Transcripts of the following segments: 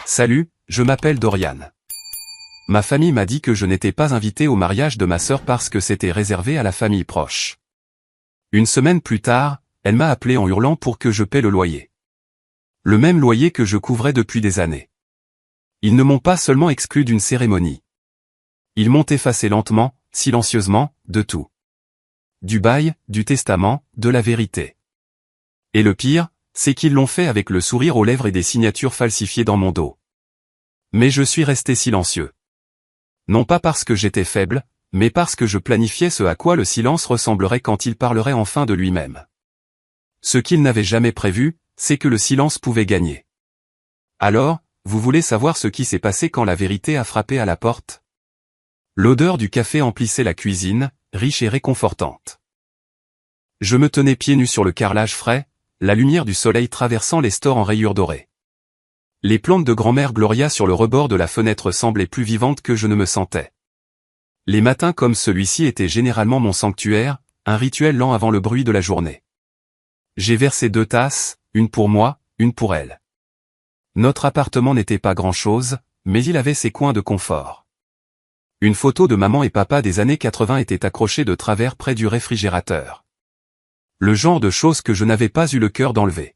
Salut, je m'appelle Dorian. Ma famille m'a dit que je n'étais pas invité au mariage de ma sœur parce que c'était réservé à la famille proche. Une semaine plus tard, elle m'a appelé en hurlant pour que je paie le loyer. Le même loyer que je couvrais depuis des années. Ils ne m'ont pas seulement exclu d'une cérémonie. Ils m'ont effacé lentement, silencieusement, de tout. Du bail, du testament, de la vérité. Et le pire, c'est qu'ils l'ont fait avec le sourire aux lèvres et des signatures falsifiées dans mon dos. Mais je suis resté silencieux. Non pas parce que j'étais faible, mais parce que je planifiais ce à quoi le silence ressemblerait quand il parlerait enfin de lui-même. Ce qu'il n'avait jamais prévu, c'est que le silence pouvait gagner. Alors, vous voulez savoir ce qui s'est passé quand la vérité a frappé à la porte? L'odeur du café emplissait la cuisine, riche et réconfortante. Je me tenais pieds nus sur le carrelage frais, la lumière du soleil traversant les stores en rayures dorées. Les plantes de grand-mère Gloria sur le rebord de la fenêtre semblaient plus vivantes que je ne me sentais. Les matins comme celui-ci étaient généralement mon sanctuaire, un rituel lent avant le bruit de la journée. J'ai versé 2 tasses, une pour moi, une pour elle. Notre appartement n'était pas grand-chose, mais il avait ses coins de confort. Une photo de maman et papa des années 80 était accrochée de travers près du réfrigérateur. Le genre de choses que je n'avais pas eu le cœur d'enlever.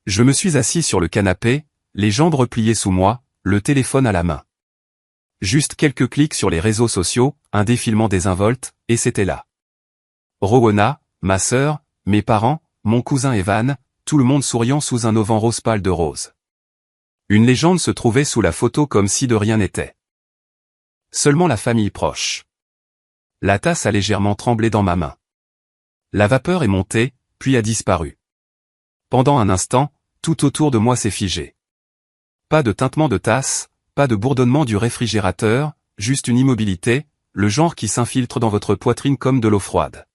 Je me suis assis sur le canapé, les jambes repliées sous moi, le téléphone à la main. Juste quelques clics sur les réseaux sociaux, un défilement désinvolte, et c'était là. Rowena, ma sœur, mes parents, mon cousin Evan, tout le monde souriant sous un auvent rose pâle de rose. Une légende se trouvait sous la photo comme si de rien n'était. Seulement la famille proche. La tasse a légèrement tremblé dans ma main. La vapeur est montée, puis a disparu. Pendant un instant, tout autour de moi s'est figé. Pas de tintement de tasse, pas de bourdonnement du réfrigérateur, juste une immobilité, le genre qui s'infiltre dans votre poitrine comme de l'eau froide.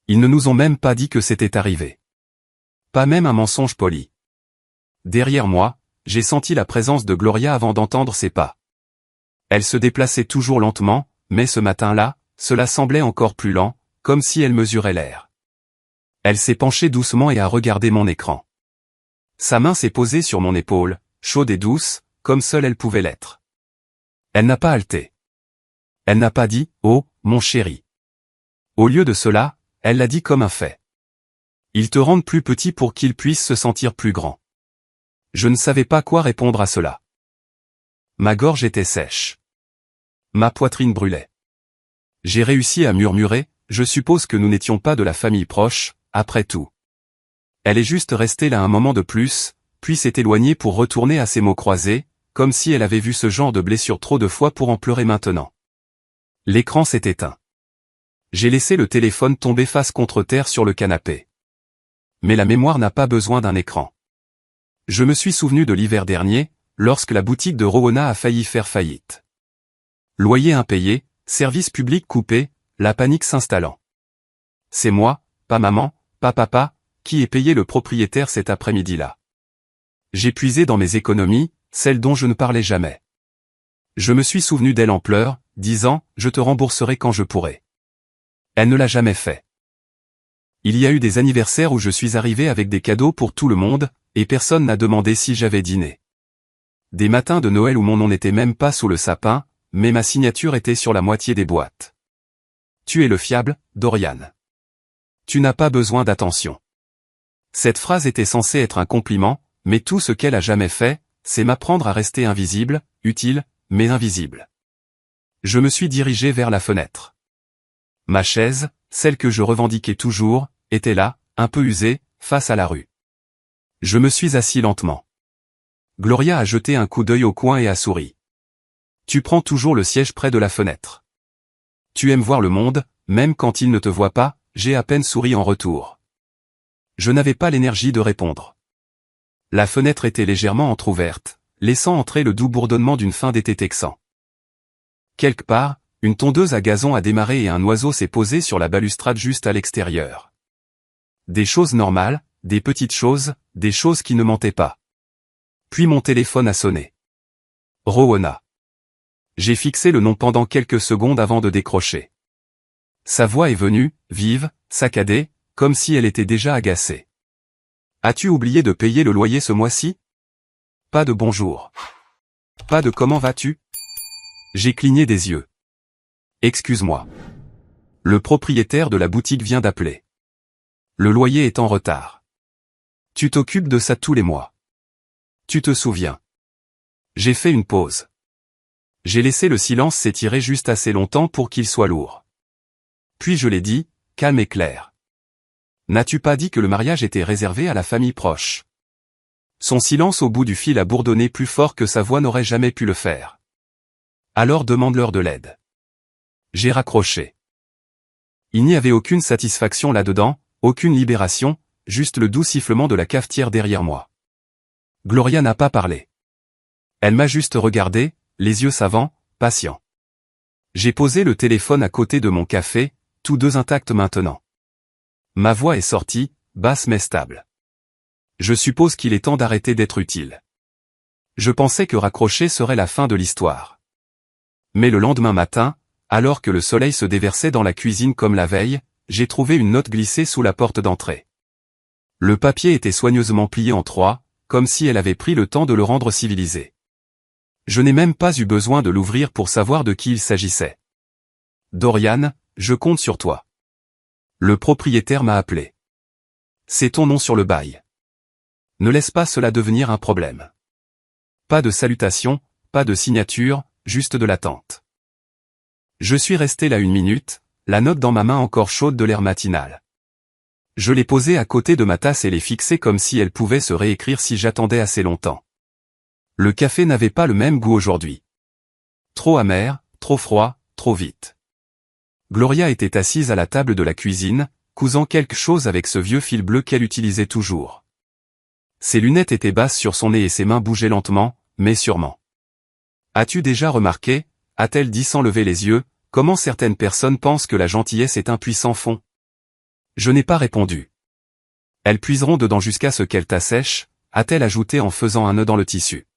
Ils ne nous ont même pas dit que c'était arrivé. Pas même un mensonge poli. Derrière moi, j'ai senti la présence de Gloria avant d'entendre ses pas. Elle se déplaçait toujours lentement, mais ce matin-là, cela semblait encore plus lent, comme si elle mesurait l'air. Elle s'est penchée doucement et a regardé mon écran. Sa main s'est posée sur mon épaule, chaude et douce, comme seule elle pouvait l'être. Elle n'a pas halté. Elle n'a pas dit « Oh, mon chéri ». Au lieu de cela, elle l'a dit comme un fait. Ils te rendent plus petit pour qu'ils puissent se sentir plus grands. Je ne savais pas quoi répondre à cela. Ma gorge était sèche. Ma poitrine brûlait. J'ai réussi à murmurer, je suppose que nous n'étions pas de la famille proche, après tout. Elle est juste restée là un moment de plus, puis s'est éloignée pour retourner à ses mots croisés, comme si elle avait vu ce genre de blessure trop de fois pour en pleurer maintenant. L'écran s'est éteint. J'ai laissé le téléphone tomber face contre terre sur le canapé. Mais la mémoire n'a pas besoin d'un écran. Je me suis souvenu de l'hiver dernier, lorsque la boutique de Rowena a failli faire faillite. Loyer impayé, service public coupé, la panique s'installant. C'est moi, pas maman, pas papa, qui ai payé le propriétaire cet après-midi-là. J'ai puisé dans mes économies, celles dont je ne parlais jamais. Je me suis souvenu d'elle en pleurs, disant « Je te rembourserai quand je pourrai ». Elle ne l'a jamais fait. Il y a eu des anniversaires où je suis arrivé avec des cadeaux pour tout le monde, et personne n'a demandé si j'avais dîné. Des matins de Noël où mon nom n'était même pas sous le sapin, mais ma signature était sur la moitié des boîtes. Tu es le fiable, Dorian. Tu n'as pas besoin d'attention. Cette phrase était censée être un compliment, mais tout ce qu'elle a jamais fait, c'est m'apprendre à rester invisible, utile, mais invisible. Je me suis dirigé vers la fenêtre. Ma chaise, celle que je revendiquais toujours, était là, un peu usée, face à la rue. Je me suis assis lentement. Gloria a jeté un coup d'œil au coin et a souri. Tu prends toujours le siège près de la fenêtre. Tu aimes voir le monde, même quand il ne te voit pas, j'ai à peine souri en retour. Je n'avais pas l'énergie de répondre. La fenêtre était légèrement entr'ouverte, laissant entrer le doux bourdonnement d'une fin d'été texan. Quelque part, une tondeuse à gazon a démarré et un oiseau s'est posé sur la balustrade juste à l'extérieur. Des choses normales, des petites choses, des choses qui ne mentaient pas. Puis mon téléphone a sonné. Rowena. J'ai fixé le nom pendant quelques secondes avant de décrocher. Sa voix est venue, vive, saccadée, comme si elle était déjà agacée. As-tu oublié de payer le loyer ce mois-ci? Pas de bonjour. Pas de comment vas-tu? J'ai cligné des yeux. Excuse-moi. Le propriétaire de la boutique vient d'appeler. Le loyer est en retard. Tu t'occupes de ça tous les mois. Tu te souviens. J'ai fait une pause. J'ai laissé le silence s'étirer juste assez longtemps pour qu'il soit lourd. Puis je l'ai dit, calme et clair. N'as-tu pas dit que le mariage était réservé à la famille proche? Son silence au bout du fil a bourdonné plus fort que sa voix n'aurait jamais pu le faire. Alors demande-leur de l'aide. J'ai raccroché. Il n'y avait aucune satisfaction là-dedans, aucune libération, juste le doux sifflement de la cafetière derrière moi. Gloria n'a pas parlé. Elle m'a juste regardé, les yeux savants, patients. J'ai posé le téléphone à côté de mon café, tous deux intacts maintenant. Ma voix est sortie, basse mais stable. Je suppose qu'il est temps d'arrêter d'être utile. Je pensais que raccrocher serait la fin de l'histoire. Mais le lendemain matin, alors que le soleil se déversait dans la cuisine comme la veille, j'ai trouvé une note glissée sous la porte d'entrée. Le papier était soigneusement plié en trois, comme si elle avait pris le temps de le rendre civilisé. Je n'ai même pas eu besoin de l'ouvrir pour savoir de qui il s'agissait. Dorian, je compte sur toi. Le propriétaire m'a appelé. C'est ton nom sur le bail. Ne laisse pas cela devenir un problème. Pas de salutation, pas de signature, juste de l'attente. Je suis resté là 1 minute, la note dans ma main encore chaude de l'air matinal. Je l'ai posée à côté de ma tasse et l'ai fixée comme si elle pouvait se réécrire si j'attendais assez longtemps. Le café n'avait pas le même goût aujourd'hui. Trop amer, trop froid, trop vite. Gloria était assise à la table de la cuisine, cousant quelque chose avec ce vieux fil bleu qu'elle utilisait toujours. Ses lunettes étaient basses sur son nez et ses mains bougeaient lentement, mais sûrement. « As-tu déjà remarqué ?» a-t-elle dit sans lever les yeux, « comment certaines personnes pensent que la gentillesse est un puissant fond ?» Je n'ai pas répondu. « Elles puiseront dedans jusqu'à ce qu'elles t'assèchent » a-t-elle ajouté en faisant un nœud dans le tissu.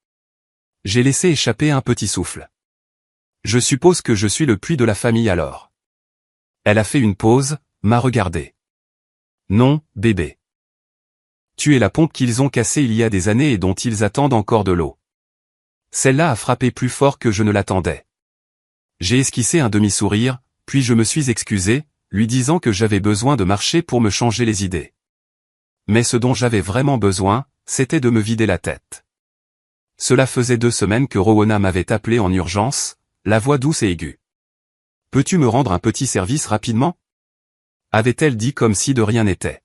J'ai laissé échapper un petit souffle. Je suppose que je suis le puits de la famille alors. Elle a fait une pause, m'a regardé. Non, bébé. Tu es la pompe qu'ils ont cassée il y a des années et dont ils attendent encore de l'eau. Celle-là a frappé plus fort que je ne l'attendais. J'ai esquissé un demi-sourire, puis je me suis excusé, lui disant que j'avais besoin de marcher pour me changer les idées. Mais ce dont j'avais vraiment besoin, c'était de me vider la tête. Cela faisait 2 semaines que Rowena m'avait appelé en urgence, la voix douce et aiguë. « Peux-tu me rendre un petit service rapidement ?» avait-elle dit comme si de rien n'était.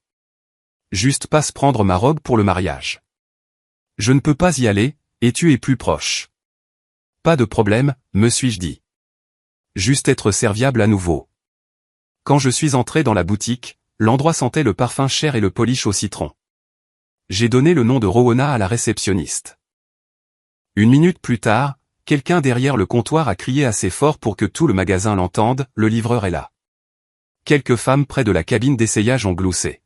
« Juste passe prendre ma robe pour le mariage. »« Je ne peux pas y aller, et tu es plus proche. »« Pas de problème, me suis-je dit. Juste être serviable à nouveau. » Quand je suis entré dans la boutique, l'endroit sentait le parfum cher et le polish au citron. J'ai donné le nom de Rowena à la réceptionniste. 1 minute plus tard, quelqu'un derrière le comptoir a crié assez fort pour que tout le magasin l'entende, « Le livreur est là ». Quelques femmes près de la cabine d'essayage ont gloussé.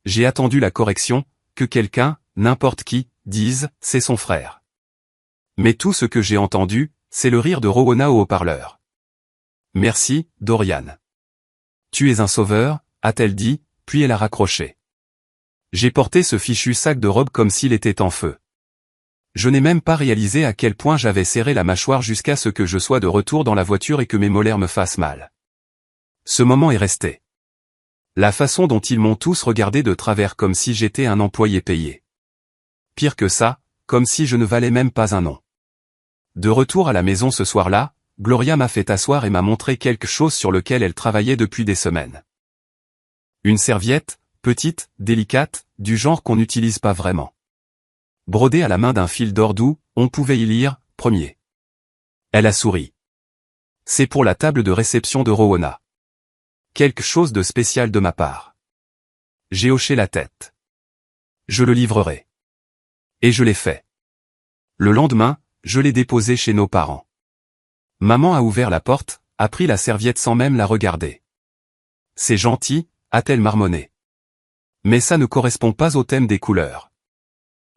J'ai attendu la correction, que quelqu'un, n'importe qui, dise, c'est son frère. Mais tout ce que j'ai entendu, c'est le rire de Rowena au haut-parleur. Merci, Dorian. Tu es un sauveur, a-t-elle dit, puis elle a raccroché. J'ai porté ce fichu sac de robe comme s'il était en feu. Je n'ai même pas réalisé à quel point j'avais serré la mâchoire jusqu'à ce que je sois de retour dans la voiture et que mes molaires me fassent mal. Ce moment est resté. La façon dont ils m'ont tous regardé de travers comme si j'étais un employé payé. Pire que ça, comme si je ne valais même pas un nom. De retour à la maison ce soir-là, Gloria m'a fait asseoir et m'a montré quelque chose sur lequel elle travaillait depuis des semaines. Une serviette, petite, délicate, du genre qu'on n'utilise pas vraiment. Brodée à la main d'un fil d'or doux, on pouvait y lire « Premier ». Elle a souri. C'est pour la table de réception de Rowena. Quelque chose de spécial de ma part. J'ai hoché la tête. Je le livrerai. Et je l'ai fait. Le lendemain, je l'ai déposé chez nos parents. Maman a ouvert la porte, a pris la serviette sans même la regarder. C'est gentil, a-t-elle marmonné. Mais ça ne correspond pas au thème des couleurs.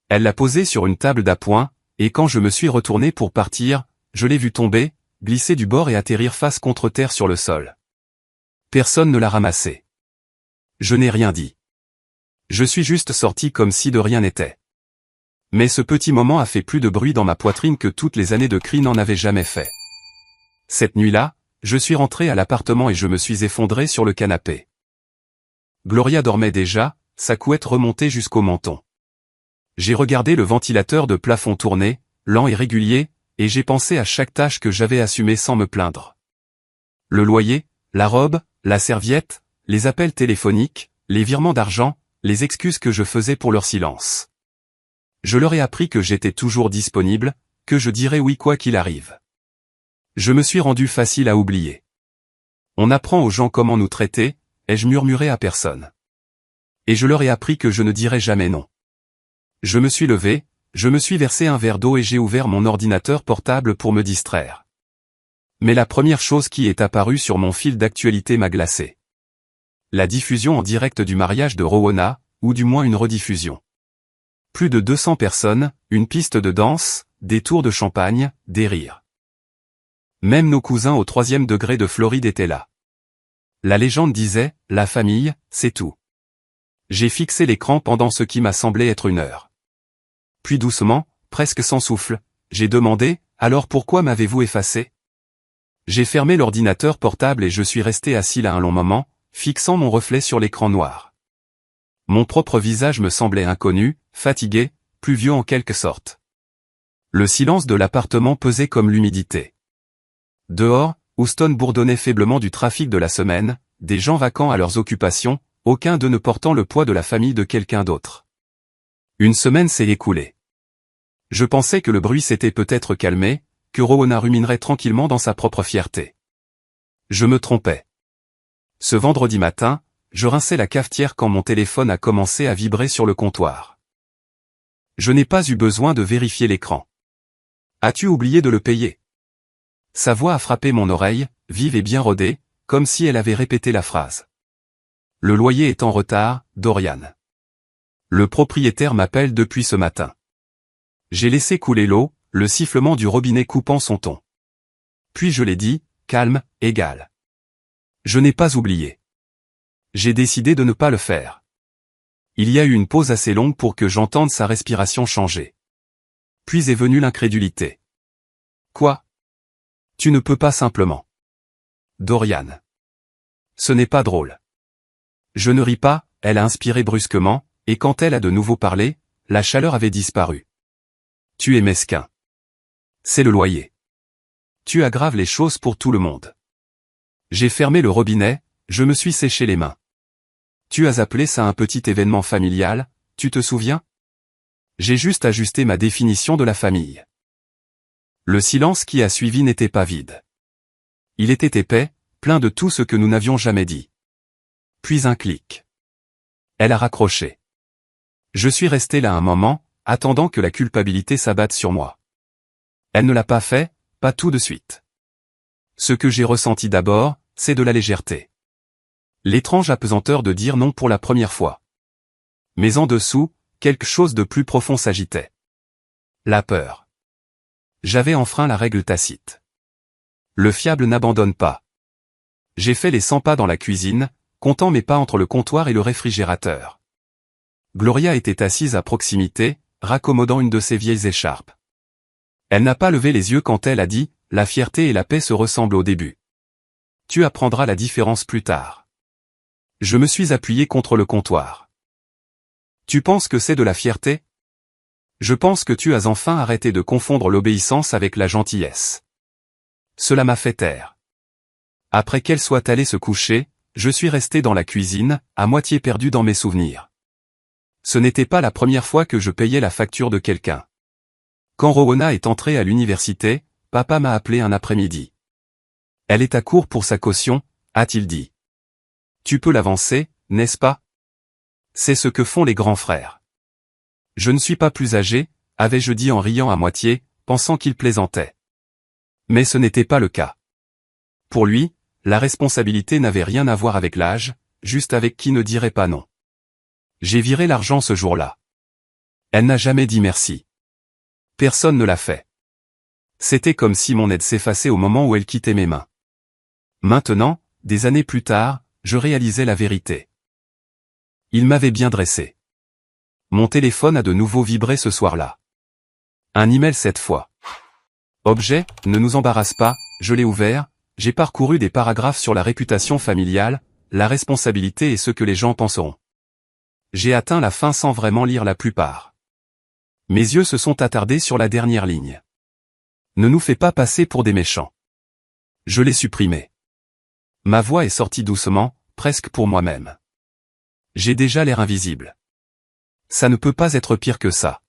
Elle l'a posée sur une table d'appoint, et quand je me suis retourné pour partir, je l'ai vue tomber, glisser du bord et atterrir face contre terre sur le sol. Personne ne l'a ramassée. Je n'ai rien dit. Je suis juste sorti comme si de rien n'était. Mais ce petit moment a fait plus de bruit dans ma poitrine que toutes les années de cris n'en avaient jamais fait. Cette nuit-là, je suis rentré à l'appartement et je me suis effondré sur le canapé. Gloria dormait déjà, sa couette remontée jusqu'au menton. J'ai regardé le ventilateur de plafond tourner, lent et régulier, et j'ai pensé à chaque tâche que j'avais assumée sans me plaindre. Le loyer, la robe, la serviette, les appels téléphoniques, les virements d'argent, les excuses que je faisais pour leur silence. Je leur ai appris que j'étais toujours disponible, que je dirais oui quoi qu'il arrive. Je me suis rendu facile à oublier. On apprend aux gens comment nous traiter, ai-je murmuré à personne. Et je leur ai appris que je ne dirais jamais non. Je me suis levé, je me suis versé un verre d'eau et j'ai ouvert mon ordinateur portable pour me distraire. Mais la première chose qui est apparue sur mon fil d'actualité m'a glacé. La diffusion en direct du mariage de Rowena, ou du moins une rediffusion. Plus de 200 personnes, une piste de danse, des tours de champagne, des rires. Même nos cousins au 3e degré de Floride étaient là. La légende disait, la famille, c'est tout. J'ai fixé l'écran pendant ce qui m'a semblé être une heure. Puis doucement, presque sans souffle, j'ai demandé, alors pourquoi m'avez-vous effacé? J'ai fermé l'ordinateur portable et je suis resté assis là un long moment, fixant mon reflet sur l'écran noir. Mon propre visage me semblait inconnu, fatigué, pluvieux en quelque sorte. Le silence de l'appartement pesait comme l'humidité. Dehors, Houston bourdonnait faiblement du trafic de la semaine, des gens vaquant à leurs occupations, aucun d'eux ne portant le poids de la famille de quelqu'un d'autre. Une semaine s'est écoulée. Je pensais que le bruit s'était peut-être calmé, que Rowena ruminerait tranquillement dans sa propre fierté. Je me trompais. Ce vendredi matin, je rinçais la cafetière quand mon téléphone a commencé à vibrer sur le comptoir. Je n'ai pas eu besoin de vérifier l'écran. As-tu oublié de le payer? Sa voix a frappé mon oreille, vive et bien rodée, comme si elle avait répété la phrase. Le loyer est en retard, Dorian. Le propriétaire m'appelle depuis ce matin. J'ai laissé couler l'eau, le sifflement du robinet coupant son ton. Puis je l'ai dit, calme, égal. Je n'ai pas oublié. J'ai décidé de ne pas le faire. Il y a eu une pause assez longue pour que j'entende sa respiration changer. Puis est venue l'incrédulité. Quoi? Tu ne peux pas simplement. Dorian. Ce n'est pas drôle. Je ne ris pas, elle a inspiré brusquement, et quand elle a de nouveau parlé, la chaleur avait disparu. Tu es mesquin. C'est le loyer. Tu aggraves les choses pour tout le monde. J'ai fermé le robinet, je me suis séché les mains. Tu as appelé ça un petit événement familial, tu te souviens? J'ai juste ajusté ma définition de la famille. Le silence qui a suivi n'était pas vide. Il était épais, plein de tout ce que nous n'avions jamais dit. Puis un clic. Elle a raccroché. Je suis resté là un moment, attendant que la culpabilité s'abatte sur moi. Elle ne l'a pas fait, pas tout de suite. Ce que j'ai ressenti d'abord, c'est de la légèreté. L'étrange apesanteur de dire non pour la première fois. Mais en dessous, quelque chose de plus profond s'agitait. La peur. J'avais enfreint la règle tacite. Le fiable n'abandonne pas. J'ai fait les 100 pas dans la cuisine, comptant mes pas entre le comptoir et le réfrigérateur. Gloria était assise à proximité, raccommodant une de ses vieilles écharpes. Elle n'a pas levé les yeux quand elle a dit « La fierté et la paix se ressemblent au début. Tu apprendras la différence plus tard. » Je me suis appuyé contre le comptoir. Tu penses que c'est de la fierté? Je pense que tu as enfin arrêté de confondre l'obéissance avec la gentillesse. Cela m'a fait taire. Après qu'elle soit allée se coucher, je suis resté dans la cuisine, à moitié perdu dans mes souvenirs. Ce n'était pas la première fois que je payais la facture de quelqu'un. Quand Rowena est entrée à l'université, papa m'a appelé un après-midi. Elle est à court pour sa caution, a-t-il dit. Tu peux l'avancer, n'est-ce pas? C'est ce que font les grands frères. Je ne suis pas plus âgé, avais-je dit en riant à moitié, pensant qu'il plaisantait. Mais ce n'était pas le cas. Pour lui, la responsabilité n'avait rien à voir avec l'âge, juste avec qui ne dirait pas non. J'ai viré l'argent ce jour-là. Elle n'a jamais dit merci. Personne ne l'a fait. C'était comme si mon aide s'effaçait au moment où elle quittait mes mains. Maintenant, des années plus tard, je réalisais la vérité. Il m'avait bien dressé. Mon téléphone a de nouveau vibré ce soir-là. Un email cette fois. Objet, ne nous embarrasse pas, je l'ai ouvert, j'ai parcouru des paragraphes sur la réputation familiale, la responsabilité et ce que les gens penseront. J'ai atteint la fin sans vraiment lire la plupart. Mes yeux se sont attardés sur la dernière ligne. Ne nous fais pas passer pour des méchants. Je l'ai supprimé. Ma voix est sortie doucement, presque pour moi-même. J'ai déjà l'air invisible. Ça ne peut pas être pire que ça.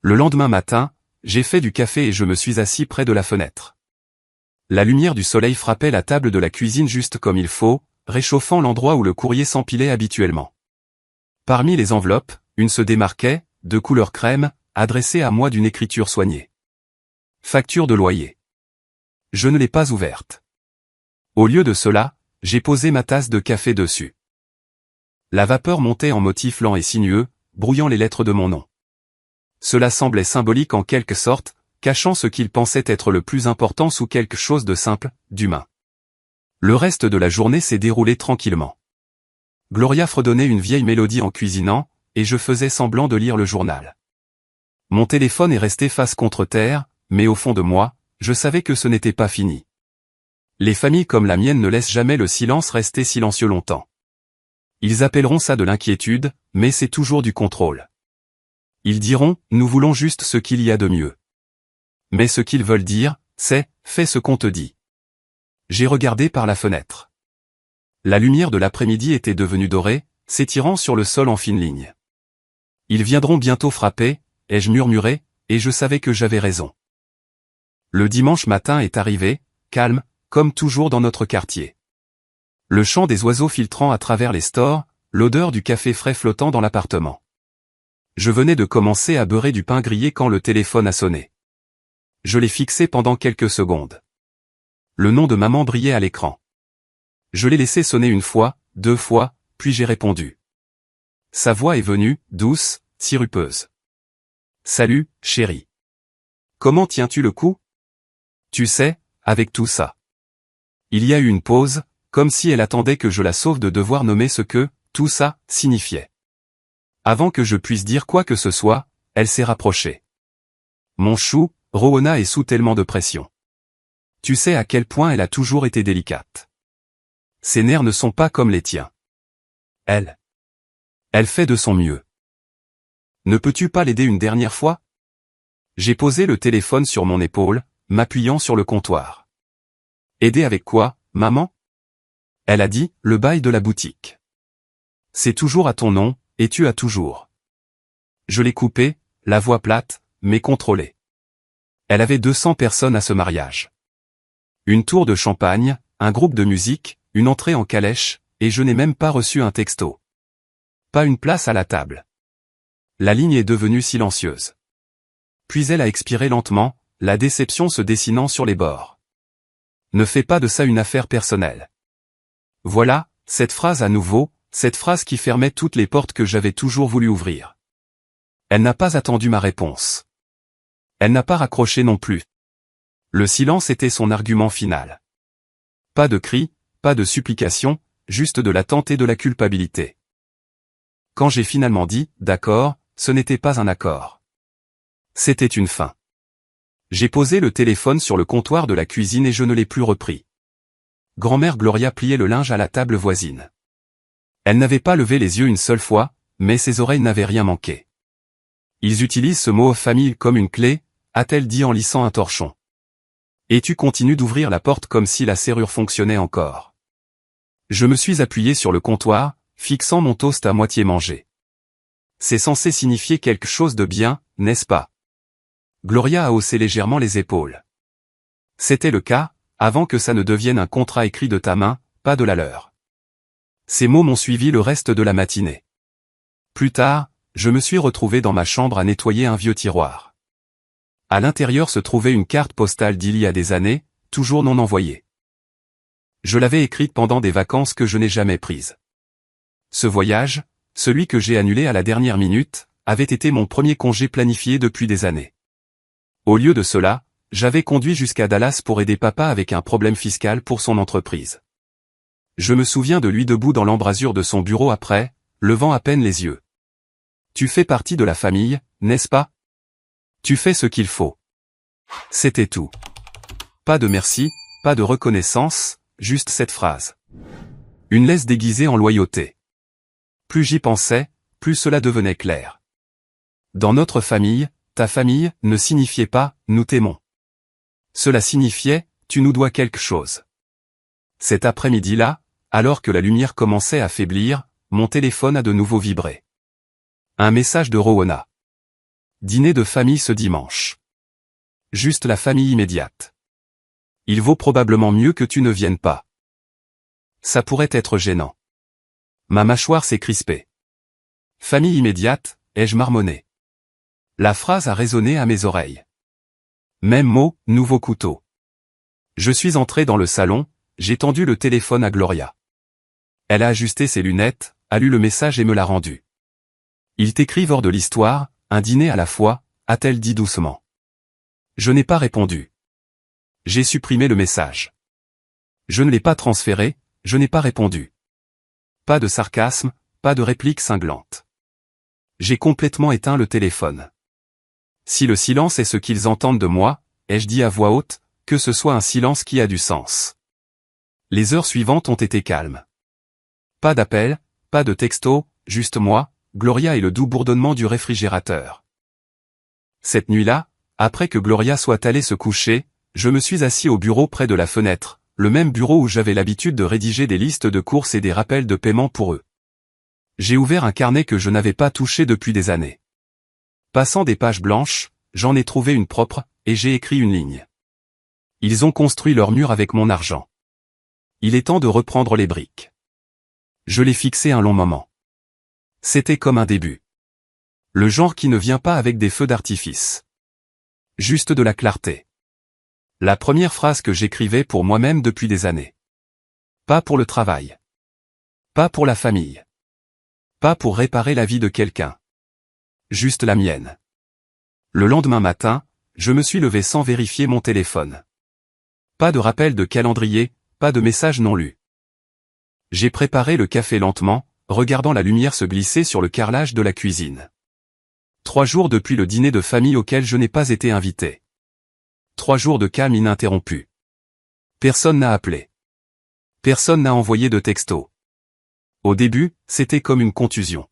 Le lendemain matin, j'ai fait du café et je me suis assis près de la fenêtre. La lumière du soleil frappait la table de la cuisine juste comme il faut, réchauffant l'endroit où le courrier s'empilait habituellement. Parmi les enveloppes, une se démarquait, de couleur crème, adressée à moi d'une écriture soignée. Facture de loyer. Je ne l'ai pas ouverte. Au lieu de cela, j'ai posé ma tasse de café dessus. La vapeur montait en motif lent et sinueux, brouillant les lettres de mon nom. Cela semblait symbolique en quelque sorte, cachant ce qu'il pensait être le plus important sous quelque chose de simple, d'humain. Le reste de la journée s'est déroulé tranquillement. Gloria fredonnait une vieille mélodie en cuisinant, et je faisais semblant de lire le journal. Mon téléphone est resté face contre terre, mais au fond de moi, je savais que ce n'était pas fini. Les familles comme la mienne ne laissent jamais le silence rester silencieux longtemps. Ils appelleront ça de l'inquiétude, mais c'est toujours du contrôle. Ils diront, nous voulons juste ce qu'il y a de mieux. Mais ce qu'ils veulent dire, c'est, fais ce qu'on te dit. J'ai regardé par la fenêtre. La lumière de l'après-midi était devenue dorée, s'étirant sur le sol en fine ligne. Ils viendront bientôt frapper, ai-je murmuré, et je savais que j'avais raison. Le dimanche matin est arrivé, calme, comme toujours dans notre quartier. Le chant des oiseaux filtrant à travers les stores, l'odeur du café frais flottant dans l'appartement. Je venais de commencer à beurrer du pain grillé quand le téléphone a sonné. Je l'ai fixé pendant quelques secondes. Le nom de maman brillait à l'écran. Je l'ai laissé sonner une fois, 2 fois, puis j'ai répondu. Sa voix est venue, douce, sirupeuse. Salut, chérie. Comment tiens-tu le coup? Tu sais, avec tout ça. Il y a eu une pause, comme si elle attendait que je la sauve de devoir nommer ce que, tout ça, signifiait. Avant que je puisse dire quoi que ce soit, elle s'est rapprochée. Mon chou, Rowana est sous tellement de pression. Tu sais à quel point elle a toujours été délicate. Ses nerfs ne sont pas comme les tiens. Elle fait de son mieux. Ne peux-tu pas l'aider une dernière fois? J'ai posé le téléphone sur mon épaule, m'appuyant sur le comptoir. Aider avec quoi, maman? Elle a dit, le bail de la boutique. C'est toujours à ton nom, et tu as toujours. Je l'ai coupé, la voix plate, mais contrôlée. Elle avait 200 personnes à ce mariage. Une tour de champagne, un groupe de musique, une entrée en calèche, et je n'ai même pas reçu un texto. Pas une place à la table. La ligne est devenue silencieuse. Puis elle a expiré lentement, la déception se dessinant sur les bords. Ne fais pas de ça une affaire personnelle. Voilà, cette phrase à nouveau, cette phrase qui fermait toutes les portes que j'avais toujours voulu ouvrir. Elle n'a pas attendu ma réponse. Elle n'a pas raccroché non plus. Le silence était son argument final. Pas de cris, pas de supplication, juste de l'attente et de la culpabilité. Quand j'ai finalement dit « d'accord », ce n'était pas un accord. C'était une fin. J'ai posé le téléphone sur le comptoir de la cuisine et je ne l'ai plus repris. Grand-mère Gloria pliait le linge à la table voisine. Elle n'avait pas levé les yeux une seule fois, mais ses oreilles n'avaient rien manqué. Ils utilisent ce mot « famille » comme une clé, a-t-elle dit en lissant un torchon. Et tu continues d'ouvrir la porte comme si la serrure fonctionnait encore. Je me suis appuyé sur le comptoir, fixant mon toast à moitié mangé. C'est censé signifier quelque chose de bien, n'est-ce pas? Gloria a haussé légèrement les épaules. C'était le cas, avant que ça ne devienne un contrat écrit de ta main, pas de la leur. Ces mots m'ont suivi le reste de la matinée. Plus tard, je me suis retrouvé dans ma chambre à nettoyer un vieux tiroir. À l'intérieur se trouvait une carte postale d'il y a des années, toujours non envoyée. Je l'avais écrite pendant des vacances que je n'ai jamais prises. Ce voyage, celui que j'ai annulé à la dernière minute, avait été mon premier congé planifié depuis des années. Au lieu de cela, j'avais conduit jusqu'à Dallas pour aider papa avec un problème fiscal pour son entreprise. Je me souviens de lui debout dans l'embrasure de son bureau après, levant à peine les yeux. Tu fais partie de la famille, n'est-ce pas? Tu fais ce qu'il faut. C'était tout. Pas de merci, pas de reconnaissance, juste cette phrase. Une laisse déguisée en loyauté. Plus j'y pensais, plus cela devenait clair. Dans notre famille, ta famille ne signifiait pas « nous t'aimons ». Cela signifiait « tu nous dois quelque chose ». Cet après-midi-là, alors que la lumière commençait à faiblir, mon téléphone a de nouveau vibré. Un message de Rowana. Dîner de famille ce dimanche. Juste la famille immédiate. Il vaut probablement mieux que tu ne viennes pas. Ça pourrait être gênant. Ma mâchoire s'est crispée. Famille immédiate, ai-je marmonné. La phrase a résonné à mes oreilles. Même mot, nouveau couteau. Je suis entré dans le salon, j'ai tendu le téléphone à Gloria. Elle a ajusté ses lunettes, a lu le message et me l'a rendu. Il t'écrit hors de l'histoire, un dîner à la fois, a-t-elle dit doucement. Je n'ai pas répondu. J'ai supprimé le message. Je ne l'ai pas transféré, je n'ai pas répondu. Pas de sarcasme, pas de réplique cinglante. J'ai complètement éteint le téléphone. Si le silence est ce qu'ils entendent de moi, ai-je dit à voix haute, que ce soit un silence qui a du sens. Les heures suivantes ont été calmes. Pas d'appel, pas de texto, juste moi, Gloria et le doux bourdonnement du réfrigérateur. Cette nuit-là, après que Gloria soit allée se coucher, je me suis assis au bureau près de la fenêtre, le même bureau où j'avais l'habitude de rédiger des listes de courses et des rappels de paiement pour eux. J'ai ouvert un carnet que je n'avais pas touché depuis des années. Passant des pages blanches, j'en ai trouvé une propre, et j'ai écrit une ligne. Ils ont construit leur mur avec mon argent. Il est temps de reprendre les briques. Je l'ai fixé un long moment. C'était comme un début. Le genre qui ne vient pas avec des feux d'artifice. Juste de la clarté. La première phrase que j'écrivais pour moi-même depuis des années. Pas pour le travail. Pas pour la famille. Pas pour réparer la vie de quelqu'un. Juste la mienne. Le lendemain matin, je me suis levé sans vérifier mon téléphone. Pas de rappel de calendrier, pas de message non lu. J'ai préparé le café lentement, regardant la lumière se glisser sur le carrelage de la cuisine. 3 jours depuis le dîner de famille auquel je n'ai pas été invité. 3 jours de calme ininterrompu. Personne n'a appelé. Personne n'a envoyé de texto. Au début, c'était comme une contusion.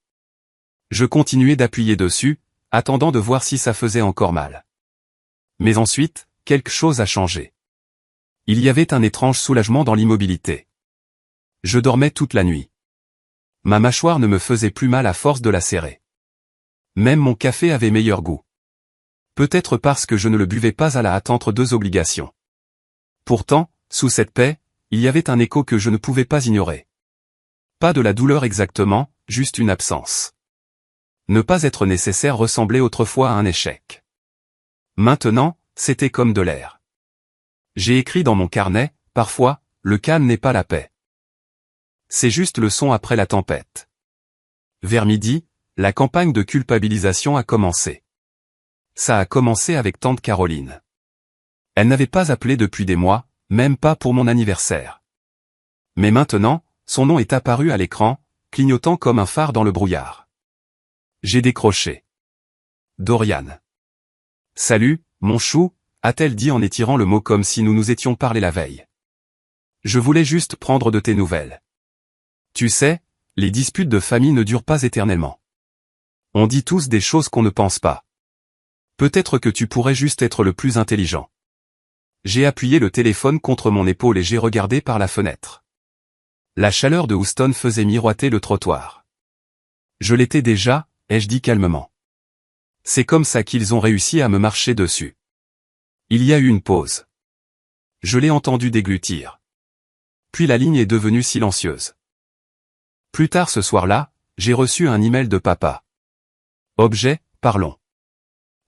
Je continuais d'appuyer dessus, attendant de voir si ça faisait encore mal. Mais ensuite, quelque chose a changé. Il y avait un étrange soulagement dans l'immobilité. Je dormais toute la nuit. Ma mâchoire ne me faisait plus mal à force de la serrer. Même mon café avait meilleur goût. Peut-être parce que je ne le buvais pas à la hâte entre 2 obligations. Pourtant, sous cette paix, il y avait un écho que je ne pouvais pas ignorer. Pas de la douleur exactement, juste une absence. Ne pas être nécessaire ressemblait autrefois à un échec. Maintenant, c'était comme de l'air. J'ai écrit dans mon carnet, parfois, le calme n'est pas la paix. C'est juste le son après la tempête. Vers midi, la campagne de culpabilisation a commencé. Ça a commencé avec tante Caroline. Elle n'avait pas appelé depuis des mois, même pas pour mon anniversaire. Mais maintenant, son nom est apparu à l'écran, clignotant comme un phare dans le brouillard. J'ai décroché. Dorian. Salut, mon chou, a-t-elle dit en étirant le mot comme si nous nous étions parlé la veille. Je voulais juste prendre de tes nouvelles. Tu sais, les disputes de famille ne durent pas éternellement. On dit tous des choses qu'on ne pense pas. Peut-être que tu pourrais juste être le plus intelligent. J'ai appuyé le téléphone contre mon épaule et j'ai regardé par la fenêtre. La chaleur de Houston faisait miroiter le trottoir. Je l'étais déjà, ai-je dit calmement. C'est comme ça qu'ils ont réussi à me marcher dessus. Il y a eu une pause. Je l'ai entendu déglutir. Puis la ligne est devenue silencieuse. Plus tard ce soir-là, j'ai reçu un email de papa. Objet, parlons.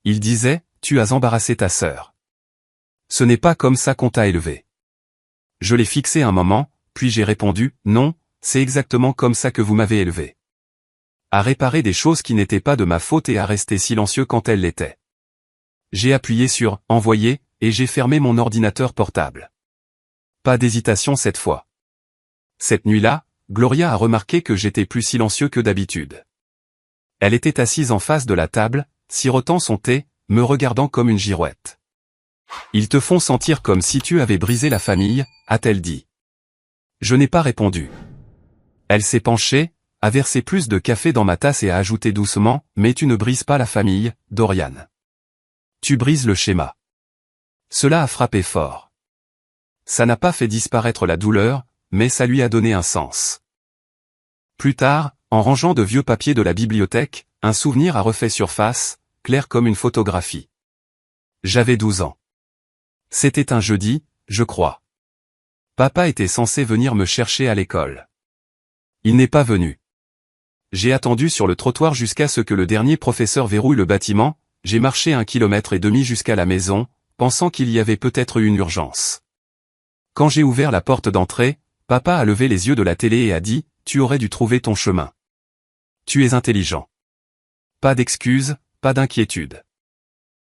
Il disait, tu as embarrassé ta sœur. Ce n'est pas comme ça qu'on t'a élevé. Je l'ai fixé un moment, puis j'ai répondu, non, c'est exactement comme ça que vous m'avez élevé. À réparer des choses qui n'étaient pas de ma faute et à rester silencieux quand elles l'étaient. J'ai appuyé sur « Envoyer » et j'ai fermé mon ordinateur portable. Pas d'hésitation cette fois. Cette nuit-là, Gloria a remarqué que j'étais plus silencieux que d'habitude. Elle était assise en face de la table, sirotant son thé, me regardant comme une girouette. Ils te font sentir comme si tu avais brisé la famille, a-t-elle dit. Je n'ai pas répondu. Elle s'est penchée, a versé plus de café dans ma tasse et a ajouté doucement, mais tu ne brises pas la famille, Dorian. Tu brises le schéma. Cela a frappé fort. Ça n'a pas fait disparaître la douleur, mais ça lui a donné un sens. Plus tard, en rangeant de vieux papiers de la bibliothèque, un souvenir a refait surface, clair comme une photographie. J'avais 12 ans. C'était un jeudi, je crois. Papa était censé venir me chercher à l'école. Il n'est pas venu. J'ai attendu sur le trottoir jusqu'à ce que le dernier professeur verrouille le bâtiment, j'ai marché 1,5 km jusqu'à la maison, pensant qu'il y avait peut-être eu une urgence. Quand j'ai ouvert la porte d'entrée, papa a levé les yeux de la télé et a dit, « Tu aurais dû trouver ton chemin. Tu es intelligent. » Pas d'excuses, pas d'inquiétude.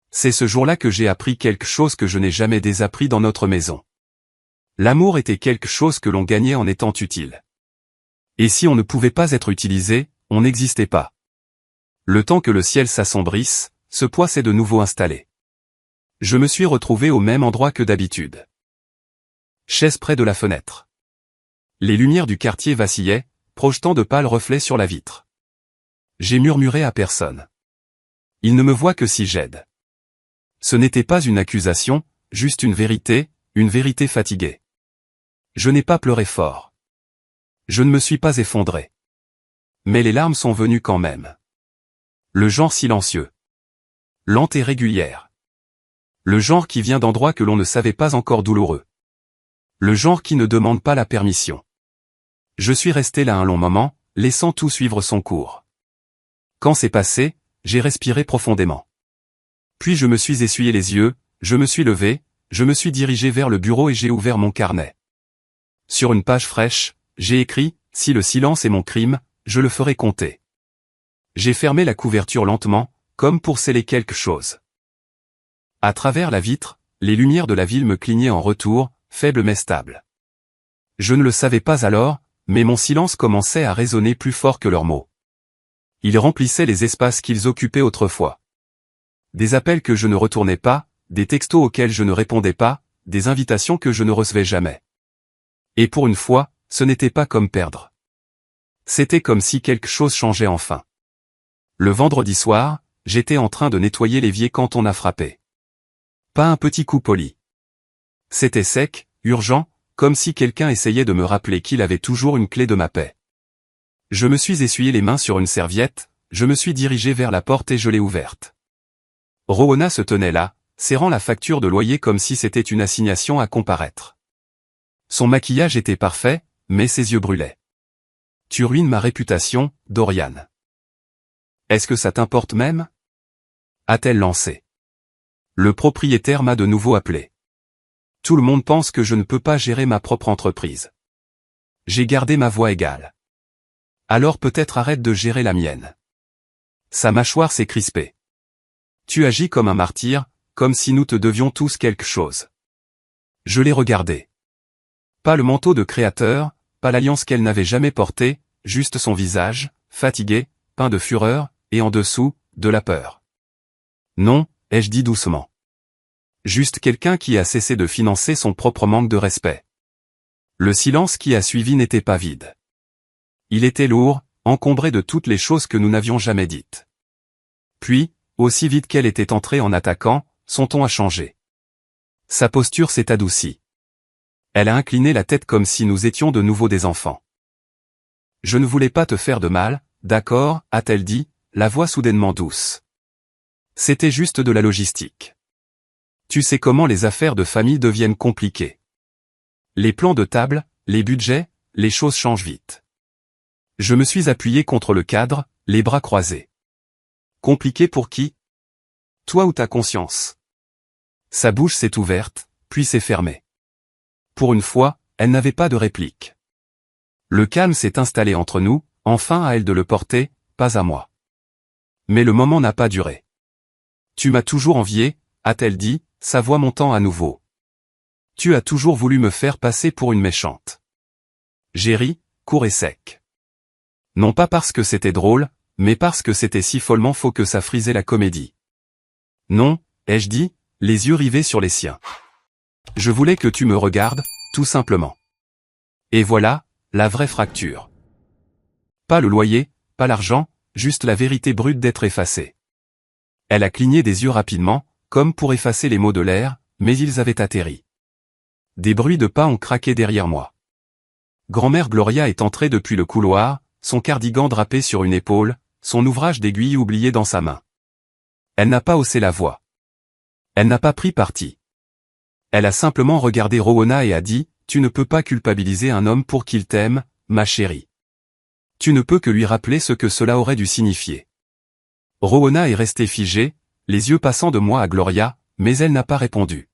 C'est ce jour-là que j'ai appris quelque chose que je n'ai jamais désappris dans notre maison. L'amour était quelque chose que l'on gagnait en étant utile. Et si on ne pouvait pas être utilisé, on n'existait pas. Le temps que le ciel s'assombrisse, ce poids s'est de nouveau installé. Je me suis retrouvé au même endroit que d'habitude. Chaise près de la fenêtre. Les lumières du quartier vacillaient, projetant de pâles reflets sur la vitre. J'ai murmuré à personne. Il ne me voit que si j'aide. Ce n'était pas une accusation, juste une vérité fatiguée. Je n'ai pas pleuré fort. Je ne me suis pas effondré. Mais les larmes sont venues quand même. Le genre silencieux. Lente et régulière. Le genre qui vient d'endroits que l'on ne savait pas encore douloureux. Le genre qui ne demande pas la permission. Je suis resté là un long moment, laissant tout suivre son cours. Quand c'est passé, j'ai respiré profondément. Puis je me suis essuyé les yeux, je me suis levé, je me suis dirigé vers le bureau et j'ai ouvert mon carnet. Sur une page fraîche, j'ai écrit, « Si le silence est mon crime, je le ferai compter. » J'ai fermé la couverture lentement, comme pour sceller quelque chose. À travers la vitre, les lumières de la ville me clignaient en retour, faibles mais stables. Je ne le savais pas alors, mais mon silence commençait à résonner plus fort que leurs mots. Ils remplissaient les espaces qu'ils occupaient autrefois. Des appels que je ne retournais pas, des textos auxquels je ne répondais pas, des invitations que je ne recevais jamais. Et pour une fois, ce n'était pas comme perdre. C'était comme si quelque chose changeait enfin. Le vendredi soir, j'étais en train de nettoyer l'évier quand on a frappé. Pas un petit coup poli. C'était sec, urgent, comme si quelqu'un essayait de me rappeler qu'il avait toujours une clé de ma paix. Je me suis essuyé les mains sur une serviette, je me suis dirigé vers la porte et je l'ai ouverte. Rowana se tenait là, serrant la facture de loyer comme si c'était une assignation à comparaître. Son maquillage était parfait, mais ses yeux brûlaient. « Tu ruines ma réputation, Dorian. Est-ce que ça t'importe même ?» a-t-elle lancé. Le propriétaire m'a de nouveau appelé. Tout le monde pense que je ne peux pas gérer ma propre entreprise. J'ai gardé ma voix égale. Alors peut-être arrête de gérer la mienne. Sa mâchoire s'est crispée. Tu agis comme un martyr, comme si nous te devions tous quelque chose. Je l'ai regardé. Pas le manteau de créateur, pas l'alliance qu'elle n'avait jamais portée, juste son visage, fatigué, peint de fureur, et en dessous, de la peur. Non, ai-je dit doucement. Juste quelqu'un qui a cessé de financer son propre manque de respect. Le silence qui a suivi n'était pas vide. Il était lourd, encombré de toutes les choses que nous n'avions jamais dites. Puis, aussi vite qu'elle était entrée en attaquant, son ton a changé. Sa posture s'est adoucie. Elle a incliné la tête comme si nous étions de nouveau des enfants. Je ne voulais pas te faire de mal, d'accord, a-t-elle dit, la voix soudainement douce. C'était juste de la logistique. Tu sais comment les affaires de famille deviennent compliquées. Les plans de table, les budgets, les choses changent vite. Je me suis appuyé contre le cadre, les bras croisés. Compliqué pour qui? Toi ou ta conscience? Sa bouche s'est ouverte, puis s'est fermée. Pour une fois, elle n'avait pas de réplique. Le calme s'est installé entre nous, enfin à elle de le porter, pas à moi. Mais le moment n'a pas duré. Tu m'as toujours envié, a-t-elle dit, sa voix montant à nouveau. Tu as toujours voulu me faire passer pour une méchante. J'ai ri, court et sec. Non pas parce que c'était drôle, mais parce que c'était si follement faux que ça frisait la comédie. Non, ai-je dit, les yeux rivés sur les siens. Je voulais que tu me regardes, tout simplement. Et voilà, la vraie fracture. Pas le loyer, pas l'argent, juste la vérité brute d'être effacée. Elle a cligné des yeux rapidement, comme pour effacer les mots de l'air, mais ils avaient atterri. Des bruits de pas ont craqué derrière moi. Grand-mère Gloria est entrée depuis le couloir, son cardigan drapé sur une épaule, son ouvrage d'aiguille oublié dans sa main. Elle n'a pas haussé la voix. Elle n'a pas pris parti. Elle a simplement regardé Rowana et a dit, « Tu ne peux pas culpabiliser un homme pour qu'il t'aime, ma chérie. Tu ne peux que lui rappeler ce que cela aurait dû signifier. » Rowana est restée figée, les yeux passant de moi à Gloria, mais elle n'a pas répondu.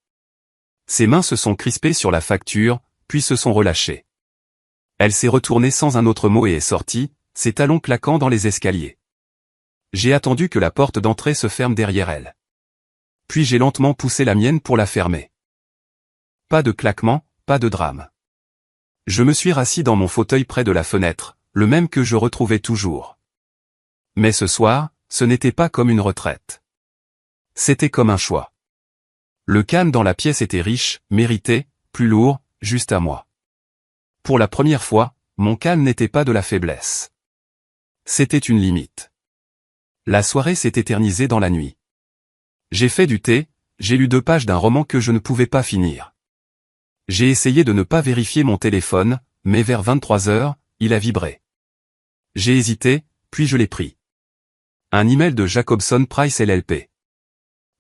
Ses mains se sont crispées sur la facture, puis se sont relâchées. Elle s'est retournée sans un autre mot et est sortie, ses talons claquant dans les escaliers. J'ai attendu que la porte d'entrée se ferme derrière elle. Puis j'ai lentement poussé la mienne pour la fermer. Pas de claquement, pas de drame. Je me suis rassis dans mon fauteuil près de la fenêtre, le même que je retrouvais toujours. Mais ce soir, ce n'était pas comme une retraite. C'était comme un choix. Le calme dans la pièce était riche, mérité, plus lourd, juste à moi. Pour la première fois, mon calme n'était pas de la faiblesse. C'était une limite. La soirée s'est éternisée dans la nuit. J'ai fait du thé, j'ai lu 2 pages d'un roman que je ne pouvais pas finir. J'ai essayé de ne pas vérifier mon téléphone, mais vers 23 heures, il a vibré. J'ai hésité, puis je l'ai pris. Un email de Jacobson Price LLP.